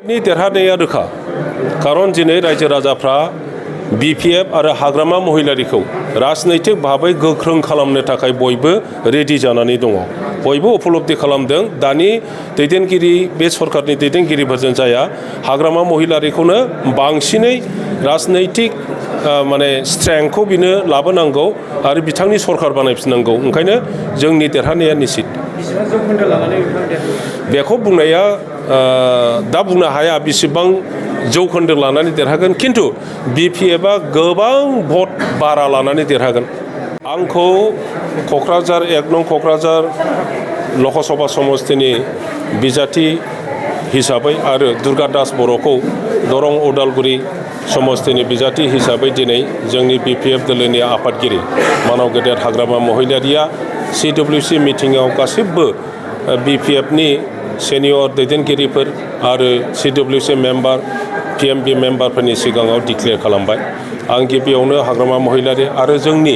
नि देरहानाया रोखा खारन दिनै रायजो राजाफ्रा BPF आरो हाग्रामा महिलारिखौ राजनैतिक भाबै गोख्रों खालामनो थाखाय बयबो रेडि जानानै दङ बयबो उपलब्धि खालामदों दानि दैदेनगिरि बे सरकारनि दैदेनगिरिफोरजों जाया हाग्रामा महिलारिखौनो बांसिनै राजनैतिक माने स्ट्रेंथखौ बिनो लाबोनांगौ आरो बिथांनि सरकार बानायफिननांगौ ओंखायनो जोंनि देरहानाया निश्चित बेखौ बुंनाया दा बुंनो हाया बेसेबां जौखोन्दो लानानै देरहागोन किन्तु BPFआ गोबां भट बारा लानानै देरहागोन आंखौ क'क्राझार 1 नं क'क्राझार लकसभा समस्तिनि बिजाथि हिसाबै आरो दुर्गा दास बर'खौ दरं उदालगुरि समस्तिनि बिजाथि हिसाबै दिनै जोंनि BPF दोलोनि आफादगिरि मानाव गेदेर हाग्रामा महिलारिया CWC मिटिंआव गासिबो BPFनि सेनियर दैदेनगिरिफोर आरो CWC मेम्बार PMB मेम्बारफोरनि सिगाङाव डिक्लेयार खालामबाय आं गिबियावनो हाग्रामा महिलारि आरो जोंनि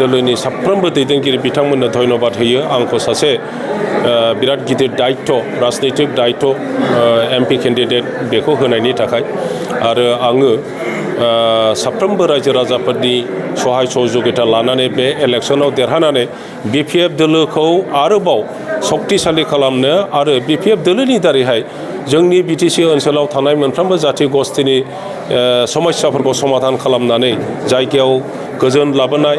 दोलोनि साफ्रोमबो दैदेनगिरि बिथांमोननो धन्यबाद होयो आंखौ सासे बिराद गिदिर दायित्व राजनैतिक दायित्व MP केन्डिडेट बेखौ होनायनि थाखाय आरो आङो साफ्रोमबो रायजो राजाफोरनि सहाय सहयोगिता लानानै बे इलेक्शनाव देरहानानै BPF दोलोखौ आरोबाव शक्तिशालि खालामनो आरो BPF दोलोनि दारैहाय जोंनि BTC ओनसोलाव थानाय मोनफ्रोमबो जाथि गस्थिनि समस्याफोरखौ समाधान खालामनानै जायगायाव गोजोन लाबोनाय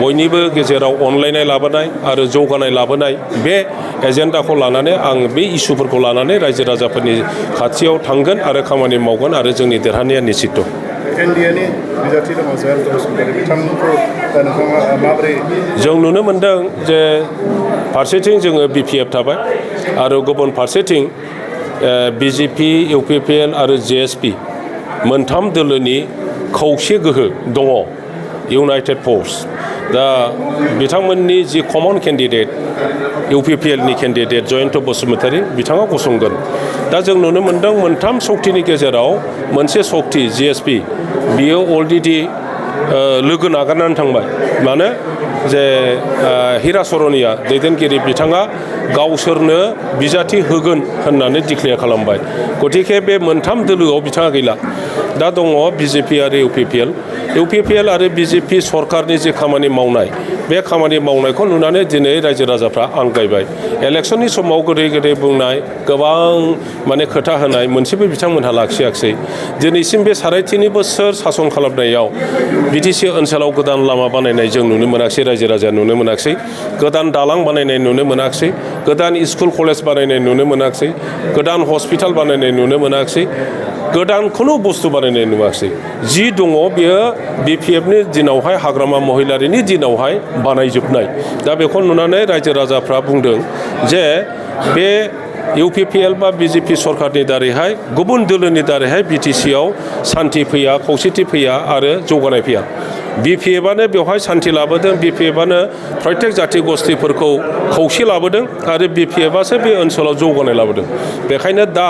बयनिबो गेजेराव अनलायनाय लाबोनाय आरो जौगानाय लाबोनाय बे एजेन्डाखौ लानानै आं बे इस्युफोरखौ लानानै रायजो राजाफोरनि खाथियाव थांगोन आरो खामानि मावगोन आरो जोंनि देरहानाया निश्चित जों नुनो मोनदों जे फारसेथिं जोङो BPF थाबाय आरो गुबुन फारसेथिं BJP UPPL आरो JSP मोनथाम दोलोनि खौसे गोहो दङ इउनाइटेड फर्स दा बिथांमोननि जि कमन केन्डिडेट UPPLनि केन्डिडेट जयन्त बसुमतारी बिथाङा गसंगोन दा जों नुनो मोनदों मोनथाम सक्तिनि गेजेराव मोनसे सक्ति JSP बियो अलरेडि लोगो नागारनानै थांबाय मानो जे हिराचरनिया दैदेनगिरि बिथाङा गावसोरनो बिजाथि होगोन होननानै डिक्लेयार खालामबाय गतिके बे मोनथाम दोलोआव बिथाङा गैला दा दङ BJP आरो UPPL आरो BJP सरकारनि जे खामानि मावनाय बे खामानि मावनायखौ नुनानै दिनै रायजो राजाफ्रा आंगायबाय इलेक्शननि समाव गोदै गोदै बुंनाय गोबां माने खोथा होनाय मोनसेबो बिथांमोनहा लाखियाखिसै दिनैसिम बे 3.5 बोसोर सासन खालामनायाव BTC ओनसोलाव गोदान लामा बानायनाय जों नुनो मोनाखिसै रायजो राजाया नुनो मोनाखिसै गोदान दालां बानायनाय नुनो मोनाखिसै गोदान स्कुल कलेज बानायनाय नुनो मोनाखिसै गोदान हस्पिटाल बानायनाय नुनो मोनाखिसै गोदान खुनु बुस्थु बानायनाय नुवाखिसै जि दङ बेयो BPFनि दिनावहाय हाग्रामा महिलारिनि दिनावहाय बानायजोबनाय दा बेखौ नुनानै रायजो राजाफ्रा बुंदों जे बे UPPL बा BJP सरकारनि दारैहाय गुबुन दोलोनि दारैहाय BTCआव सान्थि फैया खौसेथि फैया आरो जौगानाय फैया BPFआनो बेवहाय सान्थि लाबोदों BPFआनो प्रत्येक जाथि गस्थिफोरखौ खौसे लाबोदों आरो BPFआसो बे ओनसोलाव जौगानाय लाबोदों बेखायनो दा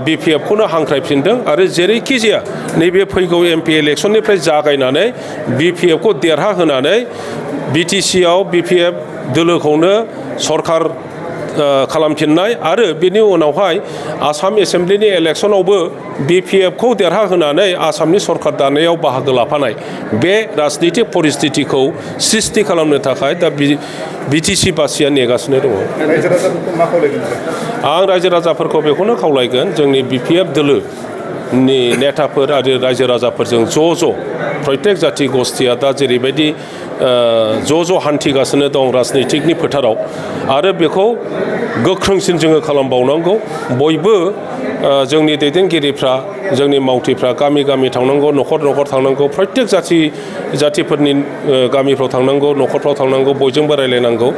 BPFखौनो हांख्रायफिनदों आरो जेरैखि जाया नैबे फैगौ MP इलेक्शननिफ्राय जागायनानै BPFखौ देरहाहोनानै BTCआव BPF दोलोखौनो सरकार खालामफिननाय आरो बेनि उनावहाय आसाम एसेम्ब्लिनि इलेक्शनावबो BPFखौ देरहाहोनानै आसामनि सरकार दानायाव बाहागो लाफानाय बे राजनितिक परिस्थितिखौ सृष्टि खालामनो थाखाय दा BTC बासिया नेगासिनो दङ आं रायजो राजाफोरखौ बेखौनो खावलायगोन जोंनि BPF दोलोनि नेताफोर आरो रायजो राजाफोरजों ज' प्रत्येक जाथि गस्थिया दा जेरैबायदि ज' हान्थिगासिनो दं राजनितिकनि फोथाराव आरो बेखौ गोख्रोंसिन जोङो खालामबावनांगौ बयबो जोंनि दैदेनगिरिफ्रा जोंनि मावथिफ्रा गामि गामि थांनांगौ न'खर थांनांगौ प्रत्येक जाथिफोरनि गामिफ्राव थांनांगौ न'खरफ्राव थांनांगौ बयजोंबो रायलायनांगौ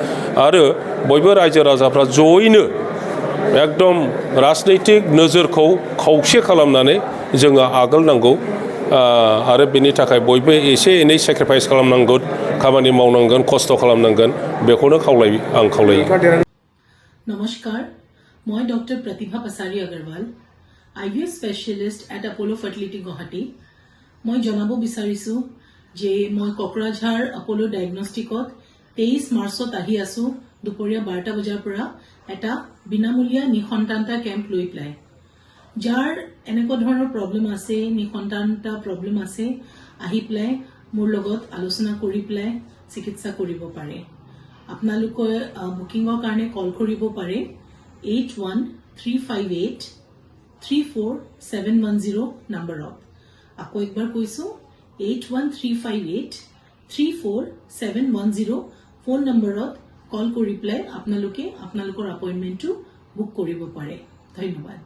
आरो बयबो रायजो राजाफ्रा जयैनो एकदम राजनैतिक नोजोरखौ खौसे खालामनानै जोङो आगोलनांगौ आरो बेनि थाखाय बयबो एसे एनै सेक्रिफाइस खालामनांगोन खामानि मावनांगोन खस्थ' खालामनांगोन बेखौनो आं खावलायो नमस्कार मैं doctor Pratibha Pasari Agarwal IVF specialist at Apollo fertility Guwahati मैं जनाब विचारिছো जे मैं कक्राझार अपोलो डायग्नोस्टिकत 23 मार्चत आহি आसो दुपरिया 12टा बजार পৰা এটা বিনামূলীয়া নিসন্তানতা কেম্প লৈ পেলাই যাৰ এনেকুৱা ধৰণৰ প্ৰব্লেম আছে নিসন্তানতা প্ৰব্লেম আছে আহি পেলাই মোৰ লগত আলোচনা কৰি পেলাই চিকিৎসা কৰিব পাৰে আপোনালোকে বুকিংৰ কাৰণে কল কৰিব পাৰে 8135834710 নম্বৰত আকৌ একবাৰ কৈছো 8135834710 ফোন নম্বৰত কল কৰি পেলাই আপোনালোকে আপোনালোকৰ এপইন্টমেন্টটো বুক কৰিব পাৰে ধন্যবাদ